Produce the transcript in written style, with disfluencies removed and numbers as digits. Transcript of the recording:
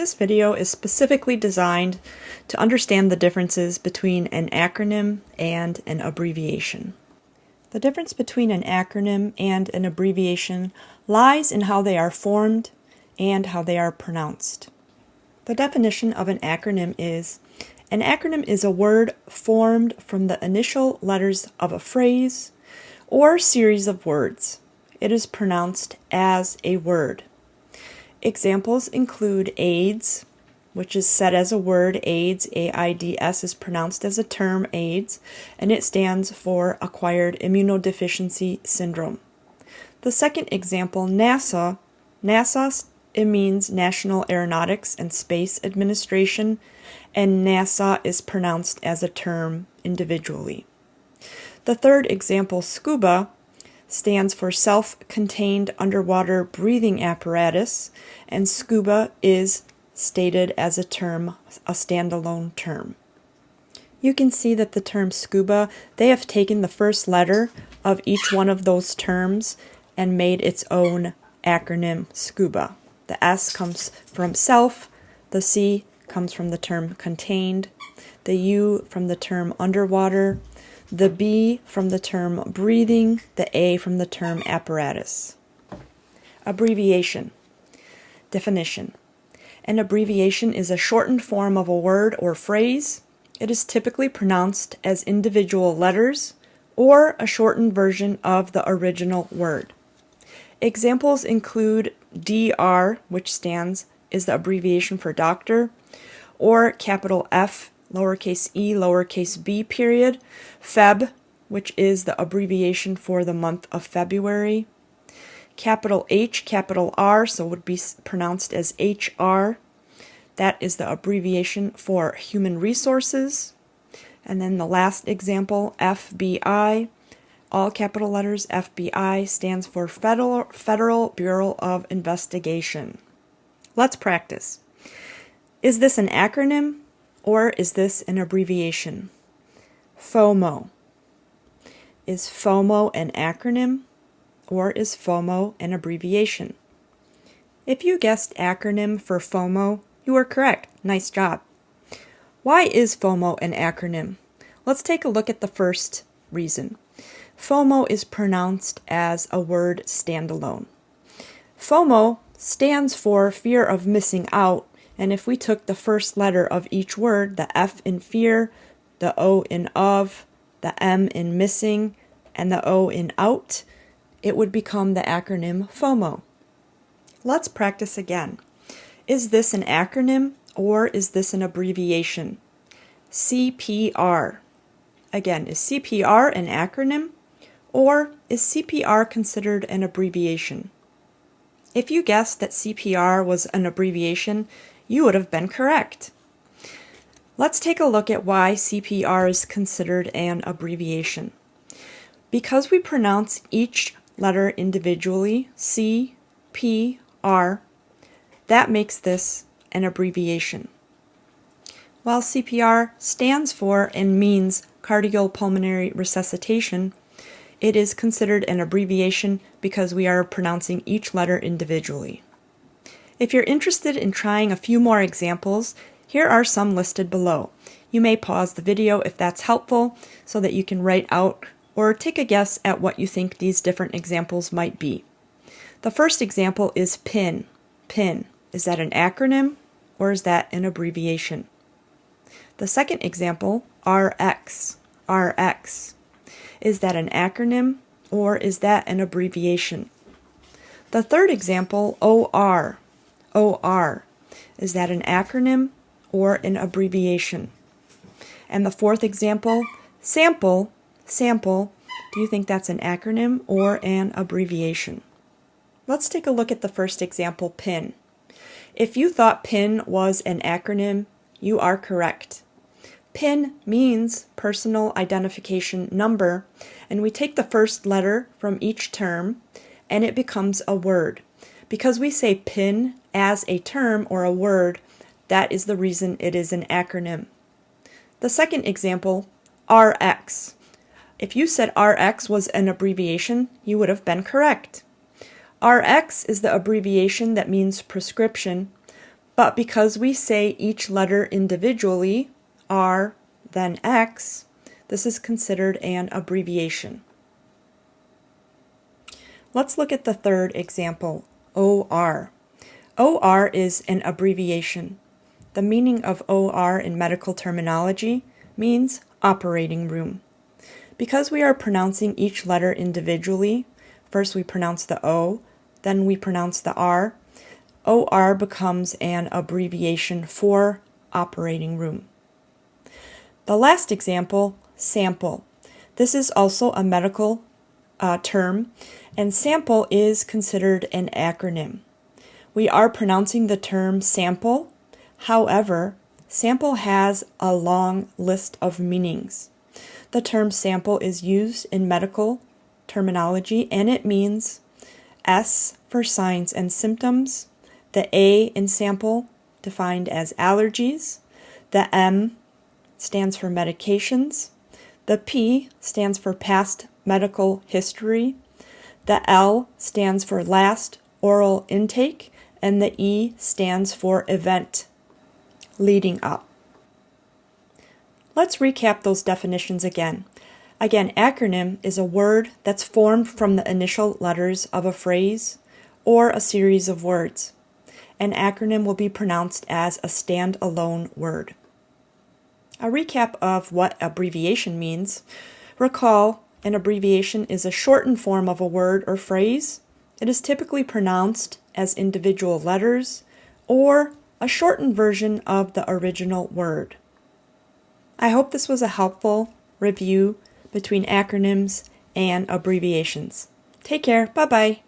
This video is specifically designed to understand the differences between an acronym and an abbreviation. The difference between an acronym and an abbreviation lies in how they are formed and how they are pronounced. The definition of an acronym is a word formed from the initial letters of a phrase or series of words. It is pronounced as a word. Examples include AIDS, which is said as a word. AIDS, AIDS, is pronounced as a term, AIDS, and it stands for Acquired Immunodeficiency Syndrome. The second example, NASA, it means National Aeronautics and Space Administration, and NASA is pronounced as a term individually. The third example, scuba, stands for self-contained underwater breathing apparatus, and scuba is stated as a term, a standalone term. You can see that the term scuba, they have taken the first letter of each one of those terms and made its own acronym, scuba. The S comes from self, the C comes from the term contained, the U from the term underwater, the B from the term breathing, the A from the term apparatus. Abbreviation. Definition. An abbreviation is a shortened form of a word or phrase. It is typically pronounced as individual letters or a shortened version of the original word. Examples include DR, which is the abbreviation for doctor, or capital F, lowercase e, lowercase b, period, Feb, which is the abbreviation for the month of February, capital H, capital R, so it would be pronounced as HR, that is the abbreviation for human resources, and then the last example, FBI, all capital letters, FBI stands for Federal Bureau of Investigation. Let's practice. Is this an acronym or is this an abbreviation? FOMO. Is FOMO an acronym or is FOMO an abbreviation? If you guessed acronym for FOMO, you are correct. Nice job. Why is FOMO an acronym? Let's take a look at the first reason. FOMO is pronounced as a word standalone. FOMO stands for fear of missing out, and if we took the first letter of each word, the F in fear, the O in of, the M in missing, and the O in out, it would become the acronym FOMO. Let's practice again. Is this an acronym or is this an abbreviation? CPR. Again, is CPR an acronym or is CPR considered an abbreviation? If you guessed that CPR was an abbreviation, you would have been correct. Let's take a look at why CPR is considered an abbreviation. Because we pronounce each letter individually, C, P, R, that makes this an abbreviation. While CPR stands for and means cardiopulmonary resuscitation, it is considered an abbreviation because we are pronouncing each letter individually. If you're interested in trying a few more examples, here are some listed below. You may pause the video if that's helpful so that you can write out or take a guess at what you think these different examples might be. The first example is PIN. PIN. Is that an acronym or is that an abbreviation? The second example, RX. RX. Is that an acronym or is that an abbreviation? The third example, OR. OR. Is that an acronym or an abbreviation? And the fourth example, sample. Sample. Do you think that's an acronym or an abbreviation? Let's take a look at the first example, PIN. If you thought PIN was an acronym, you are correct. PIN means personal identification number, and we take the first letter from each term and it becomes a word. Because we say PIN as a term or a word, that is the reason it is an acronym. The second example, RX. If you said RX was an abbreviation, you would have been correct. RX is the abbreviation that means prescription, But because we say each letter individually, R, then X, this is considered an abbreviation. Let's look at the third example, OR. OR is an abbreviation. The meaning of OR in medical terminology means operating room. Because we are pronouncing each letter individually, first we pronounce the O, then we pronounce the R, OR becomes an abbreviation for operating room. The last example, sample. This is also a medical term, and sample is considered an acronym. We are pronouncing the term sample. However, sample has a long list of meanings. The term sample is used in medical terminology, and it means S for signs and symptoms, the A in sample defined as allergies, the M stands for medications, the P stands for past medical history, the L stands for last oral intake, and the E stands for event leading up. Let's recap those definitions again. Again, acronym is a word that's formed from the initial letters of a phrase or a series of words. An acronym will be pronounced as a stand-alone word. A recap of what abbreviation means. Recall, an abbreviation is a shortened form of a word or phrase. It is typically pronounced as individual letters or a shortened version of the original word. I hope this was a helpful review between acronyms and abbreviations. Take care. Bye-bye.